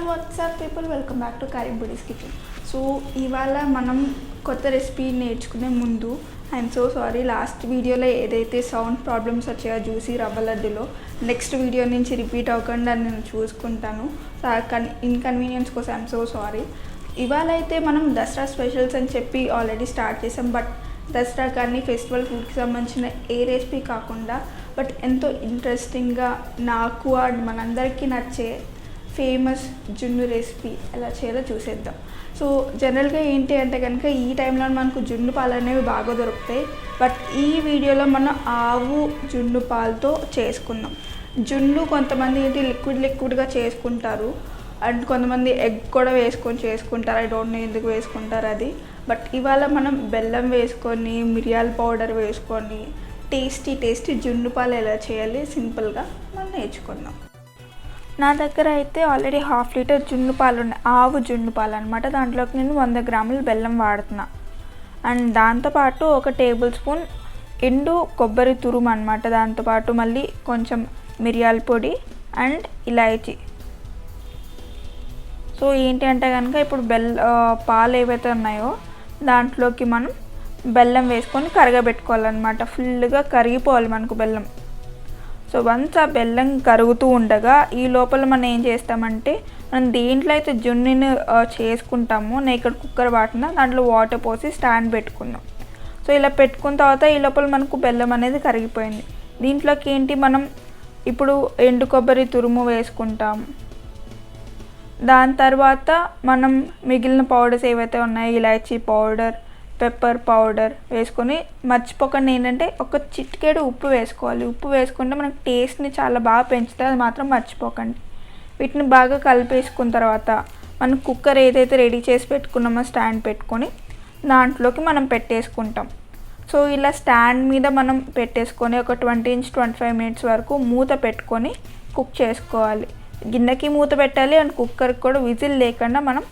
WhatsApp people welcome back to Karim buddies kitchen. So ఇవాళ మనం కొత్త రెసిపీ నేర్చుకునే ముందు ఐఎమ్ సో సారీ, లాస్ట్ వీడియోలో ఏదైతే సౌండ్ ప్రాబ్లమ్స్ వచ్చాయో జ్యూసీ రవ్వ లడ్డులో నెక్స్ట్ వీడియో నుంచి రిపీట్ అవ్వకుండా నేను చూసుకుంటాను. ఇన్కన్వీనియన్స్ కోసం ఐఎమ్ సో సారీ. ఇవాళ అయితే మనం దసరా స్పెషల్స్ అని చెప్పి ఆల్రెడీ స్టార్ట్ చేసాం. బట్ దసరా కానీ ఫెస్టివల్ ఫుడ్కి సంబంధించిన ఏ రెసిపీ కాకుండా బట్ ఎంతో ఇంట్రెస్టింగ్గా నాకు అండ్ మనందరికీ నచ్చే ఫేమస్ జున్ను రెసిపీ ఎలా చేయాలో చూసేద్దాం. సో జనరల్గా ఏంటి అంటే కనుక ఈ టైంలో మనకు జున్ను పాలు అనేవి బాగా దొరుకుతాయి. బట్ ఈ వీడియోలో మనం ఆవు జున్ను పాలతో చేసుకుందాం. జున్ను కొంతమంది ఏంటి లిక్విడ్గా చేసుకుంటారు అండ్ కొంతమంది ఎగ్ కూడా వేసుకొని చేసుకుంటారు. ఐ డోంట్ నో ఎందుకు వేసుకుంటారు అది. బట్ ఇవాళ మనం బెల్లం వేసుకొని మిరియాల పౌడర్ వేసుకొని టేస్టీ జున్ను పాలు ఎలా చేయాలి సింపుల్గా మనం నేర్చుకుందాం. నా దగ్గర అయితే ఆల్రెడీ 1/2 లీటర్ జున్ను పాలు ఉన్నాయి, ఆవు జున్ను పాలు అనమాట. దాంట్లోకి నేను 100 గ్రాములు బెల్లం వాడుతున్నా. అండ్ దాంతోపాటు 1 టేబుల్ స్పూన్ ఎండు కొబ్బరి తురుము అనమాట. దాంతోపాటు మళ్ళీ కొంచెం మిరియాల పొడి అండ్ ఇలాయచీ. సో ఏంటి అంటే కనుక ఇప్పుడు పాలు ఏవైతే ఉన్నాయో దాంట్లోకి మనం బెల్లం వేసుకొని కరగబెట్టుకోవాలన్నమాట. ఫుల్గా కరిగిపోవాలి మనకు బెల్లం. సో వన్స్ ఆ బెల్లం కరుగుతూ ఉండగా ఈ లోపల మనం ఏం చేస్తామంటే మనం దేంట్లో అయితే జున్నుని చేసుకుంటామో నేను ఇక్కడ కుక్కర్ వాటిన దాంట్లో వాటర్ పోసి స్టాండ్ పెట్టుకున్నాం. సో ఇలా పెట్టుకున్న తర్వాత ఈ లోపల మనకు బెల్లం అనేది కరిగిపోయింది. దీంట్లోకి ఏంటి మనం ఇప్పుడు ఎండు కొబ్బరి తురుము వేసుకుంటాం. దాని తర్వాత మనం మిగిలిన పౌడర్స్ ఏవైతే ఉన్నాయో ఇలాచీ పౌడర్, పెప్పర్ పౌడర్ వేసుకొని మర్చిపోకండి ఏంటంటే ఒక చిటికెడు ఉప్పు వేసుకోవాలి. ఉప్పు వేసుకుంటే మనకు టేస్ట్ని చాలా బాగా పెంచుతుంది, అది మాత్రం మర్చిపోకండి. వీటిని బాగా కలిపేసుకున్న తర్వాత మనం కుక్కర్ ఏదైతే రెడీ చేసి పెట్టుకున్నామో స్టాండ్ పెట్టుకొని దాంట్లోకి మనం పెట్టేసుకుంటాం. సో ఇలా స్టాండ్ మీద మనం పెట్టేసుకొని ఒక 20 నుంచి 25 మినిట్స్ వరకు మూత పెట్టుకొని కుక్ చేసుకోవాలి. గిన్నెకి మూత పెట్టాలి అండ్ కుక్కర్కి కూడా విజిల్ లేకుండా మనం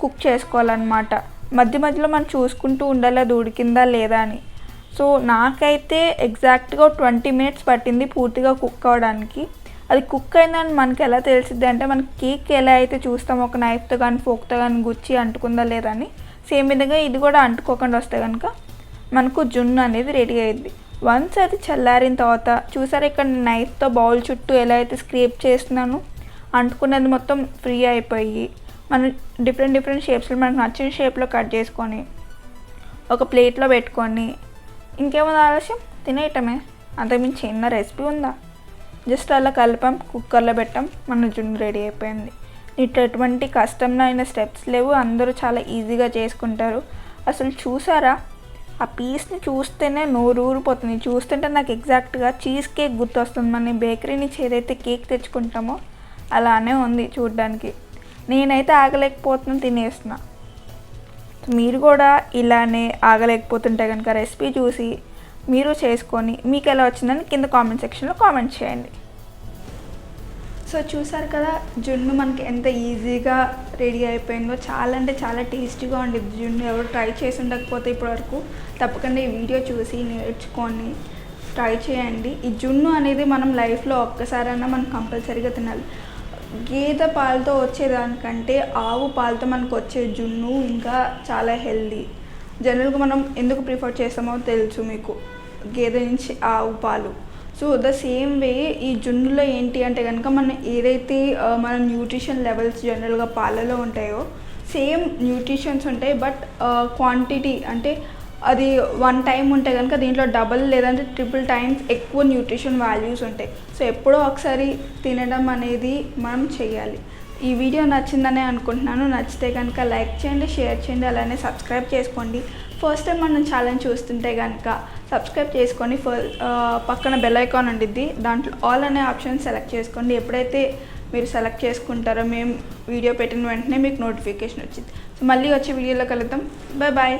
కుక్ చేసుకోవాలన్నమాట. మధ్యలో మనం చూసుకుంటూ ఉండాలి అది ఉడికిందా లేదా అని. సో నాకైతే ఎగ్జాక్ట్గా 20 మినిట్స్ పట్టింది పూర్తిగా కుక్ అవ్వడానికి. అది కుక్ అయిందని మనకి ఎలా తెలిసిద్ది అంటే మనకి కేక్ ఎలా అయితే చూస్తాం ఒక నైఫ్తో కానీ ఫోక్తో కానీ గుచ్చి అంటుకుందా లేదా అని, సేమ్ విధంగా ఇది కూడా అంటుకోకుండా వస్తే కనుక మనకు జున్ను అనేది రెడీ అయ్యింది. వన్స్ అది చల్లారిన తర్వాత చూసారా ఇక్కడ నైఫ్తో బౌల్ చుట్టూ ఎలా అయితే స్క్రేప్ చేస్తున్నాను అంటుకున్నది మొత్తం ఫ్రీ అయిపోయి మనం డిఫరెంట్ షేప్స్లో మనకు నచ్చిన షేప్లో కట్ చేసుకొని ఒక ప్లేట్లో పెట్టుకొని ఇంకేమైనా ఆలస్యం తినేయటమే. అంతకుమించి చిన్న రెసిపీ ఉందా? జస్ట్ అలా కలిపాం, కుక్కర్లో పెట్టాం, మన జున్ను రెడీ అయిపోయింది. ఇట్లా ఎటువంటి కష్టమైన స్టెప్స్ లేవు, అందరూ చాలా ఈజీగా చేసుకుంటారు. అసలు చూసారా ఆ పీస్ని చూస్తేనే నోరు ఊరిపోతుంది. చూస్తుంటే నాకు ఎగ్జాక్ట్గా చీజ్ కేక్ గుర్తొస్తుంది. మన బేకరీ నుంచి ఏదైతే కేక్ తెచ్చుకుంటామో అలానే ఉంది చూడ్డానికి. నేనైతే ఆగలేకపోతున్నాను, తినేస్తున్నా. మీరు కూడా ఇలానే ఆగలేకపోతుంటే కనుక రెసిపీ చూసి మీరు చేసుకొని మీకు ఎలా వచ్చిందని కింద కామెంట్ సెక్షన్లో కామెంట్ చేయండి. సో చూసారు కదా జున్ను మనకి ఎంత ఈజీగా రెడీ అయిపోయిందో. చాలా అంటే చాలా టేస్టీగా ఉండేది జున్ను. ఎవరు ట్రై చేసి ఉండకపోతే ఇప్పటివరకు తప్పకుండా ఈ వీడియో చూసి నేర్చుకొని ట్రై చేయండి. ఈ జున్ను అనేది మనం లైఫ్లో ఒక్కసారైనా మనం కంపల్సరీగా తినాలి. గేదె పాలతో వచ్చేదానికంటే ఆవు పాలతో మనకు వచ్చే జున్ను ఇంకా చాలా హెల్దీ. జనరల్గా మనం ఎందుకు ప్రిఫర్ చేస్తామో తెలుసు మీకు, గేదె నుంచి ఆవు పాలు. సో ద సేమ్ వే ఈ జున్నులో ఏంటి అంటే కనుక మనం ఏదైతే మన న్యూట్రిషన్ లెవెల్స్ జనరల్గా పాలలో ఉంటాయో సేమ్ న్యూట్రిషన్స్ ఉంటాయి. బట్ క్వాంటిటీ అంటే అది 1 టైం ఉంటే కనుక దీంట్లో డబల్ లేదంటే ట్రిపుల్ టైమ్స్ ఎక్కువ న్యూట్రిషన్ వాల్యూస్ ఉంటాయి. సో ఎప్పుడో ఒకసారి తినడం అనేది మనం చేయాలి. ఈ వీడియో నచ్చిందనే అనుకుంటున్నాను. నచ్చితే కనుక లైక్ చేయండి, షేర్ చేయండి, అలానే సబ్స్క్రైబ్ చేసుకోండి. ఫస్ట్ టైం మనం ఛాలెంజ్ చూస్తుంటే కనుక సబ్స్క్రైబ్ చేసుకొని పక్కన బెల్ ఐకాన్ ఉండిద్ది, దాంట్లో ఆల్ అనే ఆప్షన్ సెలెక్ట్ చేసుకోండి. ఎప్పుడైతే మీరు సెలెక్ట్ చేసుకుంటారో మేము వీడియో పెట్టిన వెంటనే మీకు నోటిఫికేషన్ వచ్చింది. సో మళ్ళీ వచ్చే వీడియోలో కలుద్దాం. బాయ్.